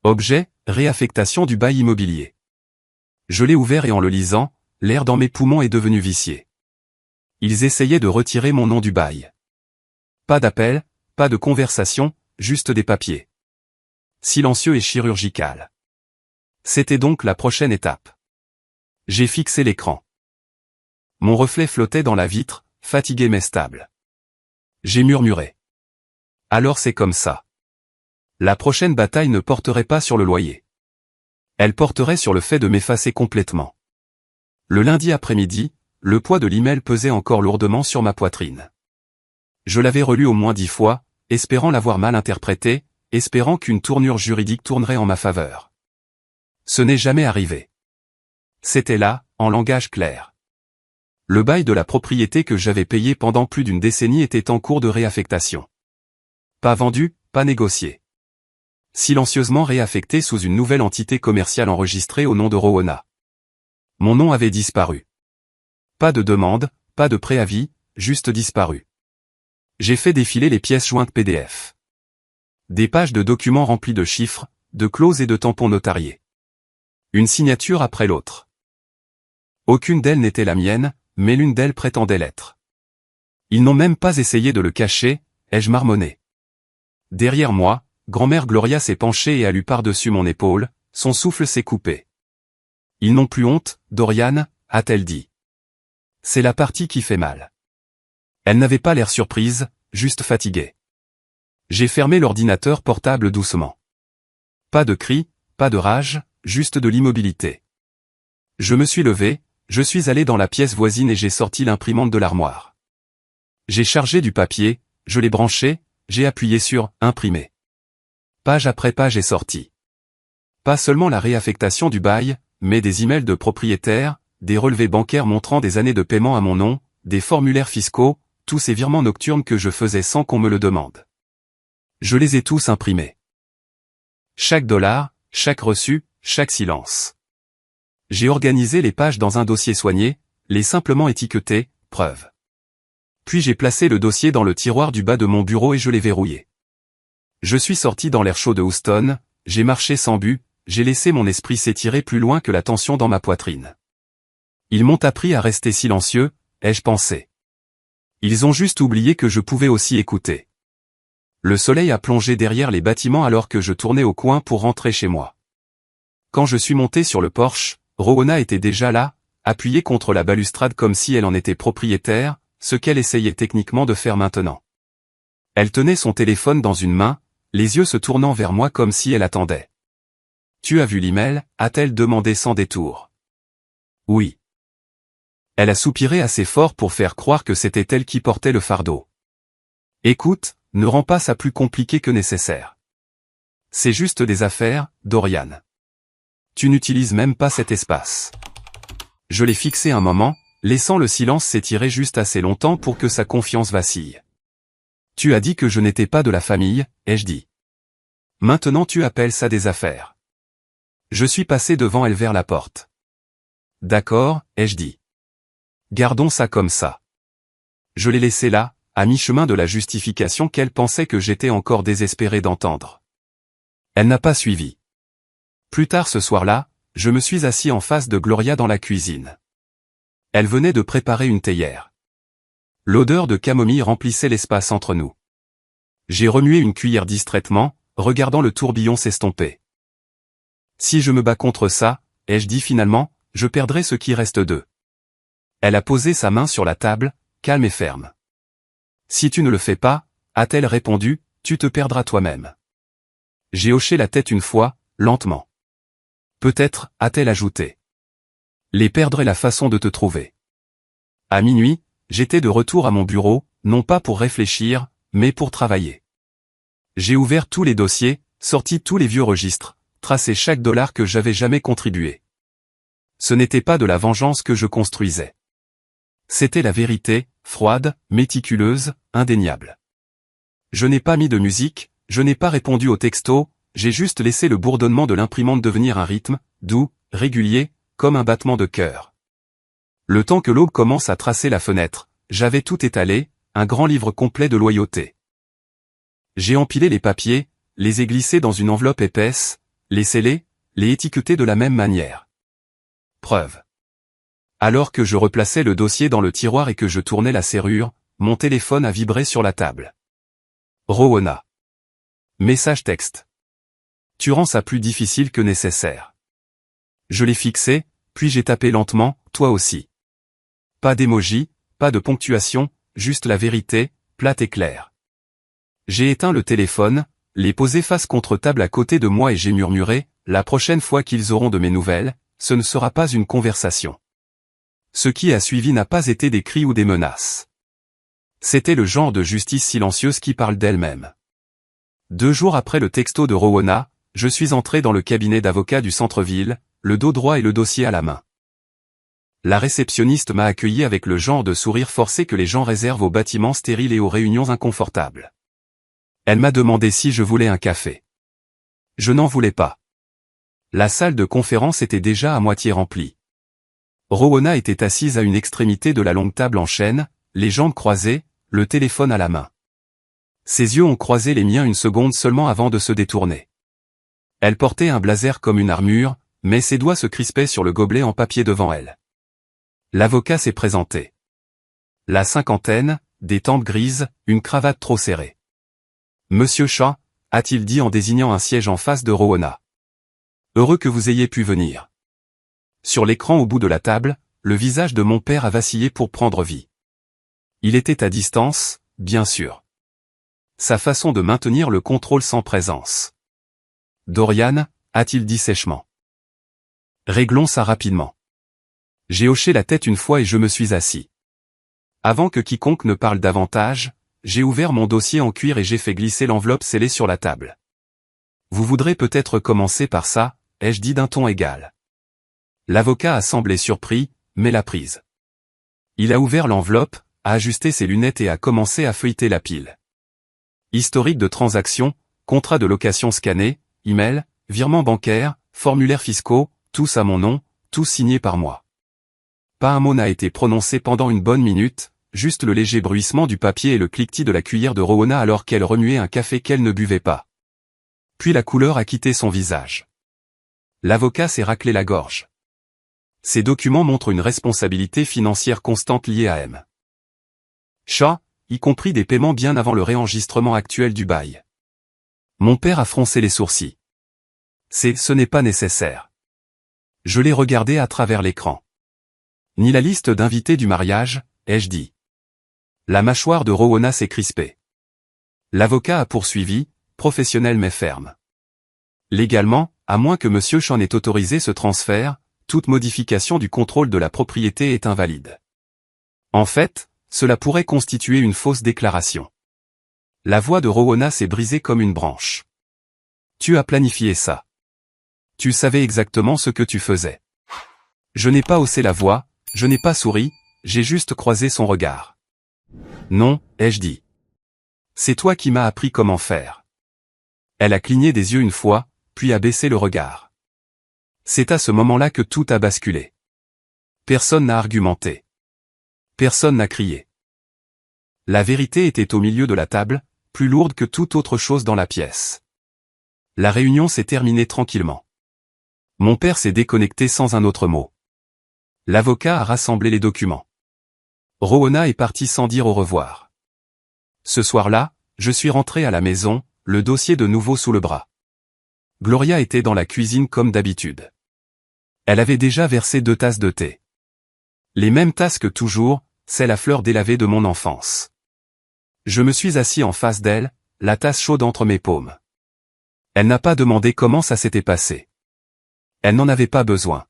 Objet, réaffectation du bail immobilier. Je l'ai ouvert et en le lisant, l'air dans mes poumons est devenu vicié. Ils essayaient de retirer mon nom du bail. Pas d'appel, pas de conversation, juste des papiers. Silencieux et chirurgical. C'était donc la prochaine étape. J'ai fixé l'écran. Mon reflet flottait dans la vitre, fatigué mais stable. J'ai murmuré. Alors c'est comme ça. La prochaine bataille ne porterait pas sur le loyer. Elle porterait sur le fait de m'effacer complètement. Le lundi après-midi, le poids de l'email pesait encore lourdement sur ma poitrine. Je l'avais relu au moins 10 fois, espérant l'avoir mal interprété, espérant qu'une tournure juridique tournerait en ma faveur. Ce n'est jamais arrivé. C'était là, en langage clair. Le bail de la propriété que j'avais payé pendant plus d'une décennie était en cours de réaffectation. Pas vendu, pas négocié. Silencieusement réaffecté sous une nouvelle entité commerciale enregistrée au nom de Rowana. Mon nom avait disparu. Pas de demande, pas de préavis, juste disparu. J'ai fait défiler les pièces jointes PDF. Des pages de documents remplis de chiffres, de clauses et de tampons notariés. Une signature après l'autre. Aucune d'elles n'était la mienne, mais l'une d'elles prétendait l'être. Ils n'ont même pas essayé de le cacher, ai-je marmonné. Derrière moi, grand-mère Gloria s'est penchée et a lu par-dessus mon épaule, son souffle s'est coupé. Ils n'ont plus honte, Dorian, a-t-elle dit. C'est la partie qui fait mal. Elle n'avait pas l'air surprise, juste fatiguée. J'ai fermé l'ordinateur portable doucement. Pas de cris, pas de rage, juste de l'immobilité. Je me suis levé, je suis allé dans la pièce voisine et j'ai sorti l'imprimante de l'armoire. J'ai chargé du papier, je l'ai branché, j'ai appuyé sur « Imprimer ». Page après page est sortie. Pas seulement la réaffectation du bail, mais des emails de propriétaires, des relevés bancaires montrant des années de paiement à mon nom, des formulaires fiscaux, tous ces virements nocturnes que je faisais sans qu'on me le demande. Je les ai tous imprimés. Chaque dollar, chaque reçu, chaque silence. J'ai organisé les pages dans un dossier soigné, les simplement étiquetés « Preuve ». Puis j'ai placé le dossier dans le tiroir du bas de mon bureau et je l'ai verrouillé. Je suis sorti dans l'air chaud de Houston, j'ai marché sans but, j'ai laissé mon esprit s'étirer plus loin que la tension dans ma poitrine. Ils m'ont appris à rester silencieux, ai-je pensé. Ils ont juste oublié que je pouvais aussi écouter. Le soleil a plongé derrière les bâtiments alors que je tournais au coin pour rentrer chez moi. Quand je suis monté sur le porche, Rowana était déjà là, appuyée contre la balustrade comme si elle en était propriétaire, ce qu'elle essayait techniquement de faire maintenant. Elle tenait son téléphone dans une main, les yeux se tournant vers moi comme si elle attendait. « Tu as vu l'email » a-t-elle demandé sans détour. « Oui. » Elle a soupiré assez fort pour faire croire que c'était elle qui portait le fardeau. « Écoute, ne rends pas ça plus compliqué que nécessaire. C'est juste des affaires, Dorian. Tu n'utilises même pas cet espace. Je l'ai fixé un moment, laissant le silence s'étirer juste assez longtemps pour que sa confiance vacille. Tu as dit que je n'étais pas de la famille, ai-je dit. Maintenant tu appelles ça des affaires. Je suis passé devant elle vers la porte. D'accord, ai-je dit. Gardons ça comme ça. Je l'ai laissé là, à mi-chemin de la justification qu'elle pensait que j'étais encore désespéré d'entendre. Elle n'a pas suivi. Plus tard ce soir-là, je me suis assis en face de Gloria dans la cuisine. Elle venait de préparer une théière. L'odeur de camomille remplissait l'espace entre nous. J'ai remué une cuillère distraitement, regardant le tourbillon s'estomper. Si je me bats contre ça, ai-je dit finalement, je perdrai ce qui reste d'eux. Elle a posé sa main sur la table, calme et ferme. Si tu ne le fais pas, a-t-elle répondu, tu te perdras toi-même. J'ai hoché la tête une fois, lentement. Peut-être, a-t-elle ajouté. Les perdre est la façon de te trouver. À minuit, j'étais de retour à mon bureau, non pas pour réfléchir, mais pour travailler. J'ai ouvert tous les dossiers, sorti tous les vieux registres, tracé chaque dollar que j'avais jamais contribué. Ce n'était pas de la vengeance que je construisais. C'était la vérité, froide, méticuleuse, indéniable. Je n'ai pas mis de musique, je n'ai pas répondu aux textos, j'ai juste laissé le bourdonnement de l'imprimante devenir un rythme, doux, régulier, comme un battement de cœur. Le temps que l'aube commence à tracer la fenêtre, j'avais tout étalé, un grand livre complet de loyauté. J'ai empilé les papiers, les ai glissés dans une enveloppe épaisse, les scellés, les étiquetés de la même manière. Preuve. Alors que je replaçais le dossier dans le tiroir et que je tournais la serrure, mon téléphone a vibré sur la table. Rowena. Message texte. Tu rends ça plus difficile que nécessaire. Je l'ai fixé, puis j'ai tapé lentement, toi aussi. Pas d'émoji, pas de ponctuation, juste la vérité, plate et claire. J'ai éteint le téléphone, l'ai posé face contre table à côté de moi et j'ai murmuré, la prochaine fois qu'ils auront de mes nouvelles, ce ne sera pas une conversation. Ce qui a suivi n'a pas été des cris ou des menaces. C'était le genre de justice silencieuse qui parle d'elle-même. 2 jours après le texto de Rowena, je suis entré dans le cabinet d'avocat du centre-ville, le dos droit et le dossier à la main. La réceptionniste m'a accueilli avec le genre de sourire forcé que les gens réservent aux bâtiments stériles et aux réunions inconfortables. Elle m'a demandé si je voulais un café. Je n'en voulais pas. La salle de conférence était déjà à moitié remplie. Rowena était assise à une extrémité de la longue table en chêne, les jambes croisées, le téléphone à la main. Ses yeux ont croisé les miens une seconde seulement avant de se détourner. Elle portait un blazer comme une armure, mais ses doigts se crispaient sur le gobelet en papier devant elle. L'avocat s'est présenté. La cinquantaine, des tempes grises, une cravate trop serrée. Monsieur Shaw, a-t-il dit en désignant un siège en face de Rowena. Heureux que vous ayez pu venir. Sur l'écran au bout de la table, le visage de mon père a vacillé pour prendre vie. Il était à distance, bien sûr. Sa façon de maintenir le contrôle sans présence. Dorian, a-t-il dit sèchement. Réglons ça rapidement. J'ai hoché la tête une fois et je me suis assis. Avant que quiconque ne parle davantage, j'ai ouvert mon dossier en cuir et j'ai fait glisser l'enveloppe scellée sur la table. Vous voudrez peut-être commencer par ça, ai-je dit d'un ton égal. L'avocat a semblé surpris, mais l'a prise. Il a ouvert l'enveloppe, a ajusté ses lunettes et a commencé à feuilleter la pile. Historique de transactions, contrat de location scanné, email, virement bancaire, formulaires fiscaux, tous à mon nom, tous signés par moi. Pas un mot n'a été prononcé pendant une bonne minute, juste le léger bruissement du papier et le cliquetis de la cuillère de Rowena alors qu'elle remuait un café qu'elle ne buvait pas. Puis la couleur a quitté son visage. L'avocat s'est raclé la gorge. Ces documents montrent une responsabilité financière constante liée à M. Shaw, y compris des paiements bien avant le réenregistrement actuel du bail. Mon père a froncé les sourcils. Ce n'est pas nécessaire. Je l'ai regardé à travers l'écran. Ni la liste d'invités du mariage, ai-je dit. La mâchoire de Rowena s'est crispée. L'avocat a poursuivi, professionnel mais ferme. Légalement, à moins que M. Shaw n'ait autorisé ce transfert, toute modification du contrôle de la propriété est invalide. En fait, cela pourrait constituer une fausse déclaration. La voix de Rowena s'est brisée comme une branche. Tu as planifié ça. Tu savais exactement ce que tu faisais. Je n'ai pas haussé la voix, je n'ai pas souri, j'ai juste croisé son regard. Non, ai-je dit. C'est toi qui m'as appris comment faire. Elle a cligné des yeux une fois, puis a baissé le regard. C'est à ce moment-là que tout a basculé. Personne n'a argumenté. Personne n'a crié. La vérité était au milieu de la table, plus lourde que toute autre chose dans la pièce. La réunion s'est terminée tranquillement. Mon père s'est déconnecté sans un autre mot. L'avocat a rassemblé les documents. Rowana est partie sans dire au revoir. Ce soir-là, je suis rentré à la maison, le dossier de nouveau sous le bras. Gloria était dans la cuisine comme d'habitude. Elle avait déjà versé 2 tasses de thé. Les mêmes tasses que toujours, celles à fleurs délavées de mon enfance. Je me suis assis en face d'elle, la tasse chaude entre mes paumes. Elle n'a pas demandé comment ça s'était passé. Elle n'en avait pas besoin.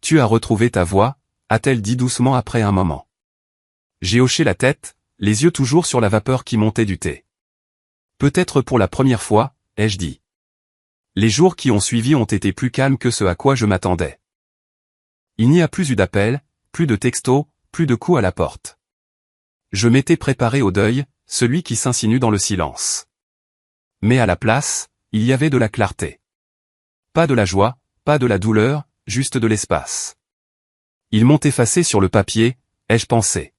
Tu as retrouvé ta voix, a-t-elle dit doucement après un moment. J'ai hoché la tête, les yeux toujours sur la vapeur qui montait du thé. Peut-être pour la première fois, ai-je dit. Les jours qui ont suivi ont été plus calmes que ce à quoi je m'attendais. Il n'y a plus eu d'appels, plus de textos, plus de coups à la porte. Je m'étais préparé au deuil, celui qui s'insinue dans le silence. Mais à la place, il y avait de la clarté. Pas de la joie, pas de la douleur, juste de l'espace. Ils m'ont effacé sur le papier, ai-je pensé.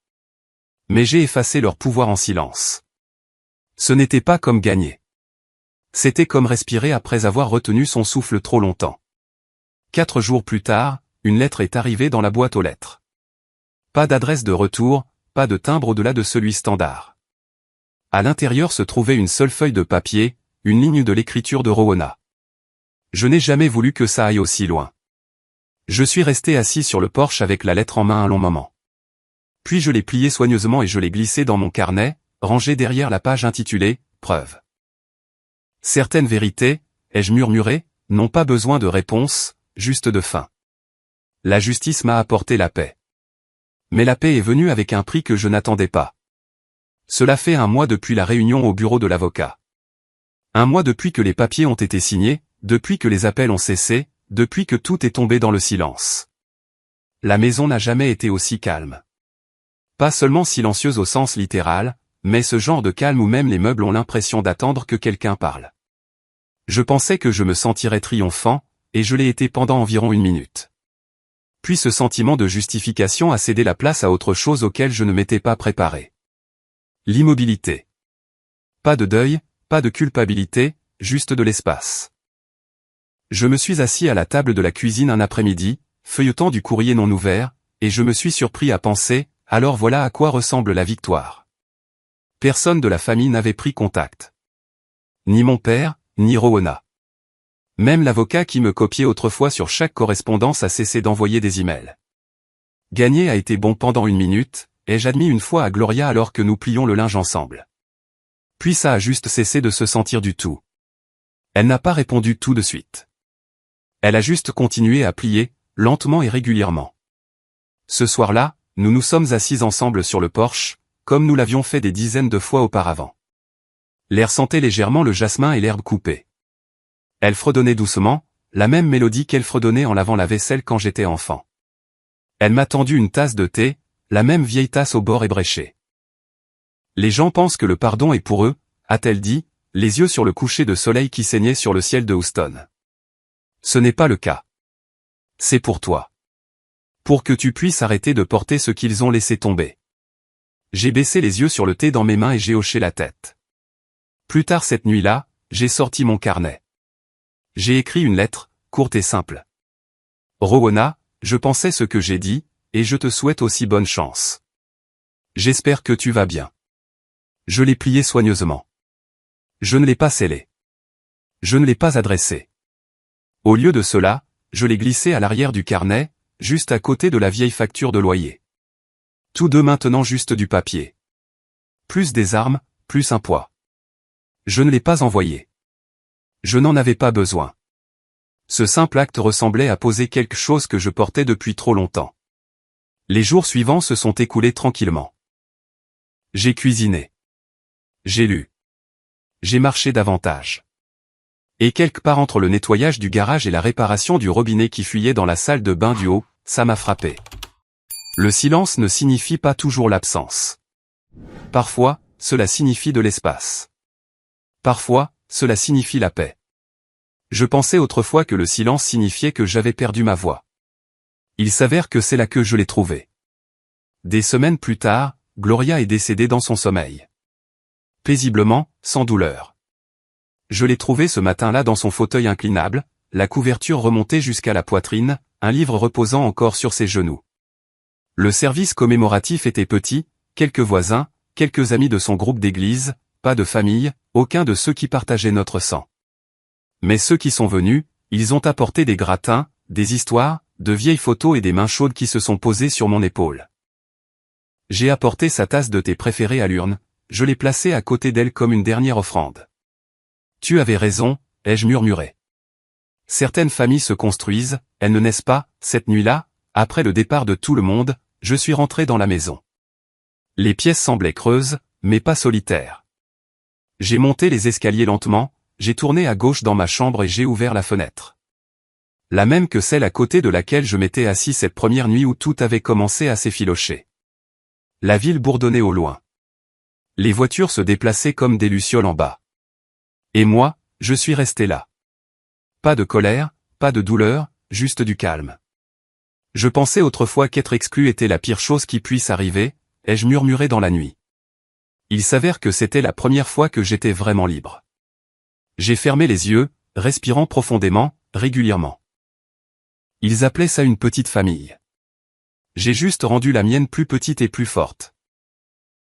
Mais j'ai effacé leur pouvoir en silence. Ce n'était pas comme gagner. C'était comme respirer après avoir retenu son souffle trop longtemps. 4 jours plus tard, une lettre est arrivée dans la boîte aux lettres. Pas d'adresse de retour, pas de timbre au-delà de celui standard. À l'intérieur se trouvait une seule feuille de papier, une ligne de l'écriture de Rowana. Je n'ai jamais voulu que ça aille aussi loin. Je suis resté assis sur le porche avec la lettre en main un long moment. Puis je l'ai pliée soigneusement et je l'ai glissée dans mon carnet, rangé derrière la page intitulée « Preuve ». Certaines vérités, ai-je murmuré, n'ont pas besoin de réponse, juste de fin. La justice m'a apporté la paix. Mais la paix est venue avec un prix que je n'attendais pas. Cela fait 1 mois depuis la réunion au bureau de l'avocat. 1 mois depuis que les papiers ont été signés, depuis que les appels ont cessé, depuis que tout est tombé dans le silence. La maison n'a jamais été aussi calme. Pas seulement silencieuse au sens littéral, mais ce genre de calme où même les meubles ont l'impression d'attendre que quelqu'un parle. Je pensais que je me sentirais triomphant, et je l'ai été pendant environ 1 minute. Puis ce sentiment de justification a cédé la place à autre chose auquel je ne m'étais pas préparé. L'immobilité. Pas de deuil, pas de culpabilité, juste de l'espace. Je me suis assis à la table de la cuisine un après-midi, feuilletant du courrier non ouvert, et je me suis surpris à penser, alors voilà à quoi ressemble la victoire. Personne de la famille n'avait pris contact. Ni mon père, ni Rowana. Même l'avocat qui me copiait autrefois sur chaque correspondance a cessé d'envoyer des emails. Gagner a été bon pendant 1 minute, ai-je admis une fois à Gloria alors que nous plions le linge ensemble. Puis ça a juste cessé de se sentir du tout. Elle n'a pas répondu tout de suite. Elle a juste continué à plier, lentement et régulièrement. Ce soir-là, nous nous sommes assis ensemble sur le porche, comme nous l'avions fait des dizaines de fois auparavant. L'air sentait légèrement le jasmin et l'herbe coupée. Elle fredonnait doucement, la même mélodie qu'elle fredonnait en lavant la vaisselle quand j'étais enfant. Elle m'a tendu une tasse de thé, la même vieille tasse au bord ébréché. Les gens pensent que le pardon est pour eux, a-t-elle dit, les yeux sur le coucher de soleil qui saignait sur le ciel de Houston. Ce n'est pas le cas. C'est pour toi. Pour que tu puisses arrêter de porter ce qu'ils ont laissé tomber. J'ai baissé les yeux sur le thé dans mes mains et j'ai hoché la tête. Plus tard cette nuit-là, j'ai sorti mon carnet. J'ai écrit une lettre, courte et simple. Rowana, je pensais ce que j'ai dit, et je te souhaite aussi bonne chance. J'espère que tu vas bien. Je l'ai plié soigneusement. Je ne l'ai pas scellé. Je ne l'ai pas adressé. Au lieu de cela, je l'ai glissé à l'arrière du carnet, juste à côté de la vieille facture de loyer. Tous deux maintenant juste du papier. Plus des armes, plus un poids. Je ne l'ai pas envoyé. Je n'en avais pas besoin. Ce simple acte ressemblait à poser quelque chose que je portais depuis trop longtemps. Les jours suivants se sont écoulés tranquillement. J'ai cuisiné. J'ai lu. J'ai marché davantage. Et quelque part entre le nettoyage du garage et la réparation du robinet qui fuyait dans la salle de bain du haut, ça m'a frappé. Le silence ne signifie pas toujours l'absence. Parfois, cela signifie de l'espace. Parfois, cela signifie la paix. Je pensais autrefois que le silence signifiait que j'avais perdu ma voix. Il s'avère que c'est là que je l'ai trouvée. Des semaines plus tard, Gloria est décédée dans son sommeil. Paisiblement, sans douleur. Je l'ai trouvée ce matin-là dans son fauteuil inclinable, la couverture remontée jusqu'à la poitrine, un livre reposant encore sur ses genoux. Le service commémoratif était petit, quelques voisins, quelques amis de son groupe d'église, pas de famille, aucun de ceux qui partageaient notre sang. Mais ceux qui sont venus, ils ont apporté des gratins, des histoires, de vieilles photos et des mains chaudes qui se sont posées sur mon épaule. J'ai apporté sa tasse de thé préférée à l'urne, je l'ai placée à côté d'elle comme une dernière offrande. Tu avais raison, ai-je murmuré. Certaines familles se construisent, elles ne naissent pas. Cette nuit-là, après le départ de tout le monde, je suis rentré dans la maison. Les pièces semblaient creuses, mais pas solitaires. J'ai monté les escaliers lentement, j'ai tourné à gauche dans ma chambre et j'ai ouvert la fenêtre. La même que celle à côté de laquelle je m'étais assis cette première nuit où tout avait commencé à s'effilocher. La ville bourdonnait au loin. Les voitures se déplaçaient comme des lucioles en bas. Et moi, je suis resté là. Pas de colère, pas de douleur, juste du calme. Je pensais autrefois qu'être exclu était la pire chose qui puisse arriver, ai-je murmuré dans la nuit. Il s'avère que c'était la première fois que j'étais vraiment libre. J'ai fermé les yeux, respirant profondément, régulièrement. Ils appelaient ça une petite famille. J'ai juste rendu la mienne plus petite et plus forte.